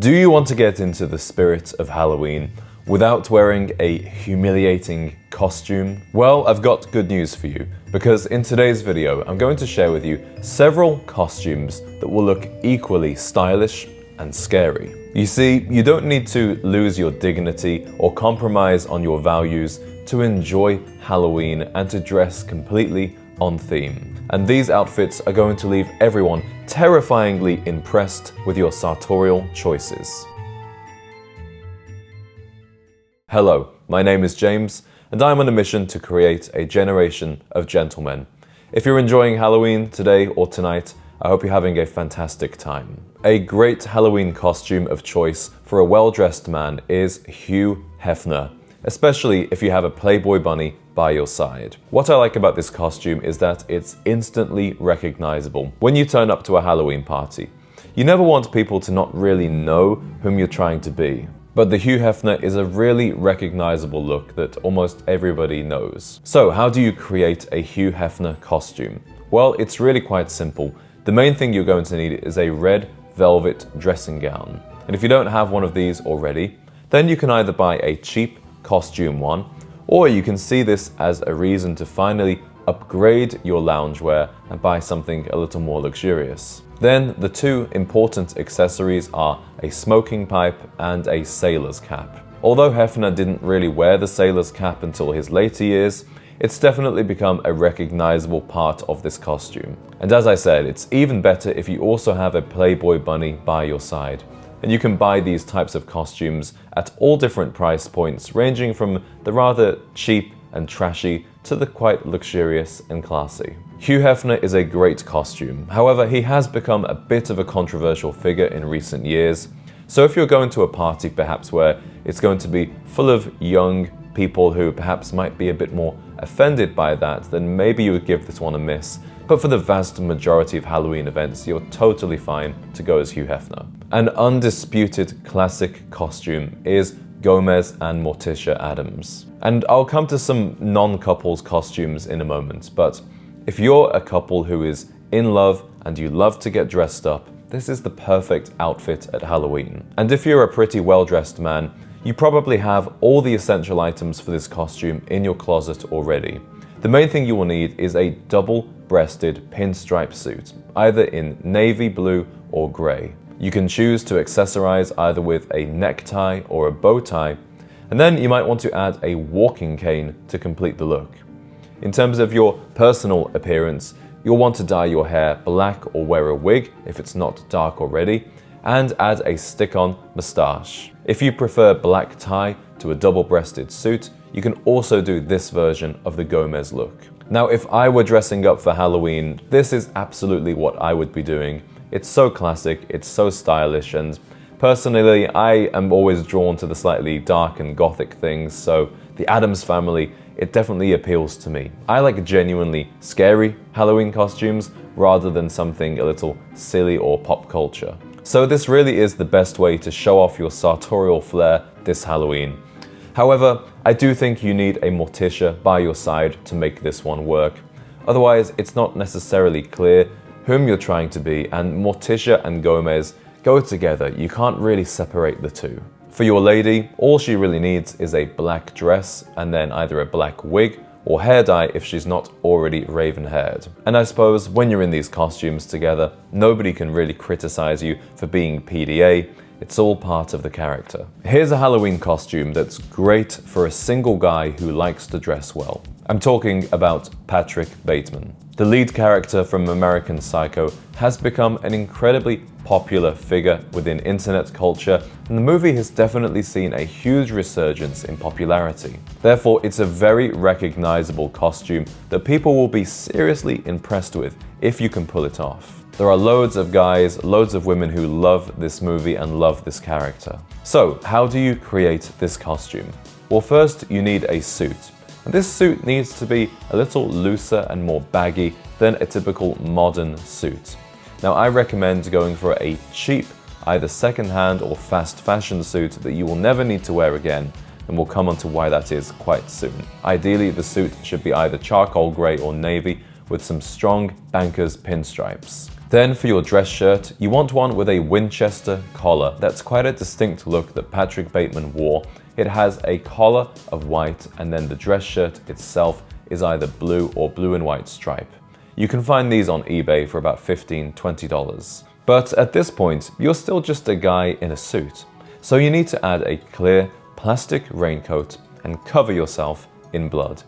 Do you want to get into the spirit of Halloween without wearing a humiliating costume? Well, I've got good news for you, because in today's video, I'm going to share with you several costumes that will look equally stylish and scary. You see, you don't need to lose your dignity or compromise on your values to enjoy Halloween and to dress completely on theme. And these outfits are going to leave everyone terrifyingly impressed with your sartorial choices. Hello, my name is James, and I'm on a mission to create a generation of gentlemen. If you're enjoying Halloween today or tonight, I hope you're having a fantastic time. A great Halloween costume of choice for a well-dressed man is Hugh Hefner, especially if you have a Playboy bunny by your side. What I like about this costume is that it's instantly recognizable when you turn up to a Halloween party. You never want people to not really know whom you're trying to be. But the Hugh Hefner is a really recognizable look that almost everybody knows. So how do you create a Hugh Hefner costume? Well, it's really quite simple. The main thing you're going to need is a red velvet dressing gown. And if you don't have one of these already, then you can either buy a cheap costume one, or you can see this as a reason to finally upgrade your loungewear and buy something a little more luxurious. Then the two important accessories are a smoking pipe and a sailor's cap. Although Hefner didn't really wear the sailor's cap until his later years, it's definitely become a recognizable part of this costume. And as I said, it's even better if you also have a Playboy bunny by your side. And you can buy these types of costumes at all different price points, ranging from the rather cheap and trashy to the quite luxurious and classy. Hugh Hefner is a great costume. However, he has become a bit of a controversial figure in recent years. So if you're going to a party perhaps where it's going to be full of young people who perhaps might be a bit more offended by that, then maybe you would give this one a miss. But for the vast majority of Halloween events, you're totally fine to go as Hugh Hefner. An undisputed classic costume is Gomez and Morticia Addams. And I'll come to some non-couples costumes in a moment, but if you're a couple who is in love and you love to get dressed up, this is the perfect outfit at Halloween. And if you're a pretty well-dressed man, you probably have all the essential items for this costume in your closet already. The main thing you will need is a double-breasted pinstripe suit, either in navy blue or grey. You can choose to accessorize either with a necktie or a bow tie, and then you might want to add a walking cane to complete the look. In terms of your personal appearance, you'll want to dye your hair black or wear a wig if it's not dark already, and add a stick-on moustache. If you prefer black tie to a double-breasted suit, you can also do this version of the Gomez look. Now, if I were dressing up for Halloween, this is absolutely what I would be doing. It's so classic, it's so stylish, and personally, I am always drawn to the slightly dark and gothic things, so the Addams family, it definitely appeals to me. I like genuinely scary Halloween costumes rather than something a little silly or pop culture. So this really is the best way to show off your sartorial flair this Halloween. However, I do think you need a Morticia by your side to make this one work. Otherwise, it's not necessarily clear whom you're trying to be, and Morticia and Gomez go together. You can't really separate the two. For your lady, all she really needs is a black dress and then either a black wig or hair dye if she's not already raven-haired. And I suppose when you're in these costumes together, nobody can really criticize you for being PDA. It's all part of the character. Here's a Halloween costume that's great for a single guy who likes to dress well. I'm talking about Patrick Bateman. The lead character from American Psycho has become an incredibly popular figure within internet culture, and the movie has definitely seen a huge resurgence in popularity. Therefore, it's a very recognizable costume that people will be seriously impressed with if you can pull it off. There are loads of guys, loads of women who love this movie and love this character. So, how do you create this costume? Well, first you need a suit. And this suit needs to be a little looser and more baggy than a typical modern suit. Now, I recommend going for a cheap, either second-hand or fast fashion suit that you will never need to wear again, and we'll come on to why that is quite soon. Ideally, the suit should be either charcoal grey or navy with some strong banker's pinstripes. Then for your dress shirt, you want one with a Winchester collar. That's quite a distinct look that Patrick Bateman wore. It has a collar of white, and then the dress shirt itself is either blue or blue and white stripe. You can find these on eBay for about $15–20. But at this point, you're still just a guy in a suit. So you need to add a clear plastic raincoat and cover yourself in blood.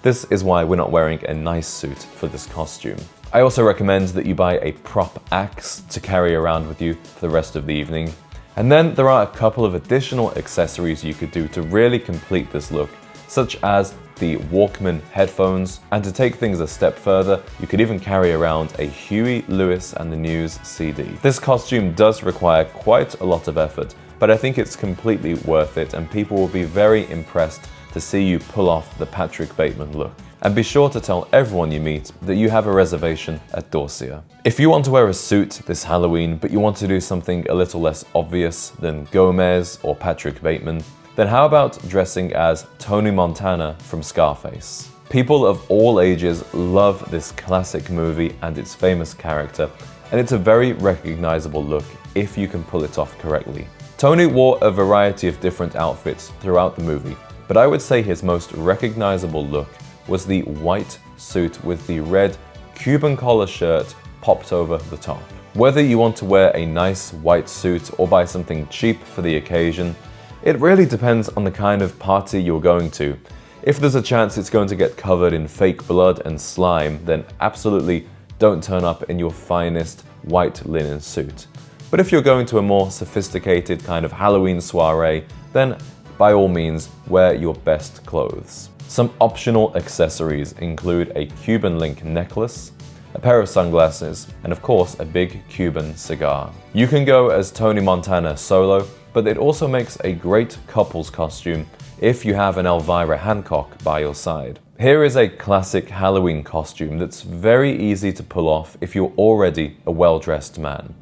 This is why we're not wearing a nice suit for this costume. I also recommend that you buy a prop axe to carry around with you for the rest of the evening. And then there are a couple of additional accessories you could do to really complete this look, such as the Walkman headphones, and to take things a step further, you could even carry around a Huey Lewis and the News CD. This costume does require quite a lot of effort, but I think it's completely worth it, and people will be very impressed to see you pull off the Patrick Bateman look. And be sure to tell everyone you meet that you have a reservation at Dorsia. If you want to wear a suit this Halloween, but you want to do something a little less obvious than Gomez or Patrick Bateman, then how about dressing as Tony Montana from Scarface? People of all ages love this classic movie and its famous character, and it's a very recognizable look if you can pull it off correctly. Tony wore a variety of different outfits throughout the movie, but I would say his most recognizable look was the white suit with the red Cuban collar shirt popped over the top. Whether you want to wear a nice white suit or buy something cheap for the occasion, it really depends on the kind of party you're going to. If there's a chance it's going to get covered in fake blood and slime, then absolutely don't turn up in your finest white linen suit. But if you're going to a more sophisticated kind of Halloween soiree, then by all means, wear your best clothes. Some optional accessories include a Cuban link necklace, a pair of sunglasses, and of course a big Cuban cigar. You can go as Tony Montana solo, but it also makes a great couple's costume if you have an Elvira Hancock by your side. Here is a classic Halloween costume that's very easy to pull off if you're already a well-dressed man.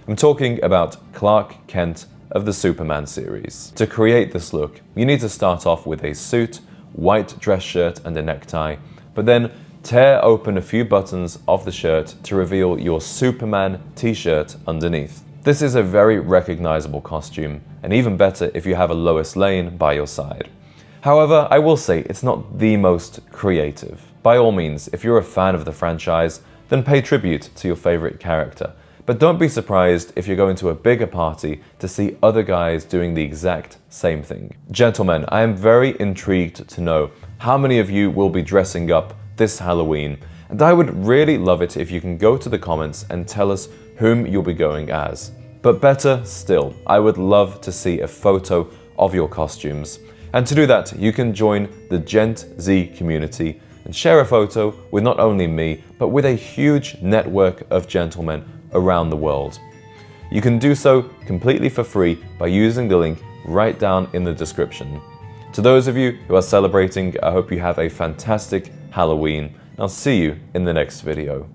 I'm talking about Clark Kent of the Superman series. To create this look, you need to start off with a suit, white dress shirt and a necktie, but then tear open a few buttons of the shirt to reveal your Superman t-shirt underneath. This is a very recognizable costume, and even better if you have a Lois Lane by your side. However, I will say it's not the most creative. By all means, if you're a fan of the franchise, then pay tribute to your favorite character. But don't be surprised if you're going to a bigger party to see other guys doing the exact same thing. Gentlemen, I am very intrigued to know how many of you will be dressing up this Halloween, and I would really love it if you can go to the comments and tell us whom you'll be going as. But better still, I would love to see a photo of your costumes. And to do that, you can join the Gent Z community and share a photo with not only me, but with a huge network of gentlemen around the world. You can do so completely for free by using the link right down in the description. To those of you who are celebrating, I hope you have a fantastic Halloween. I'll see you in the next video.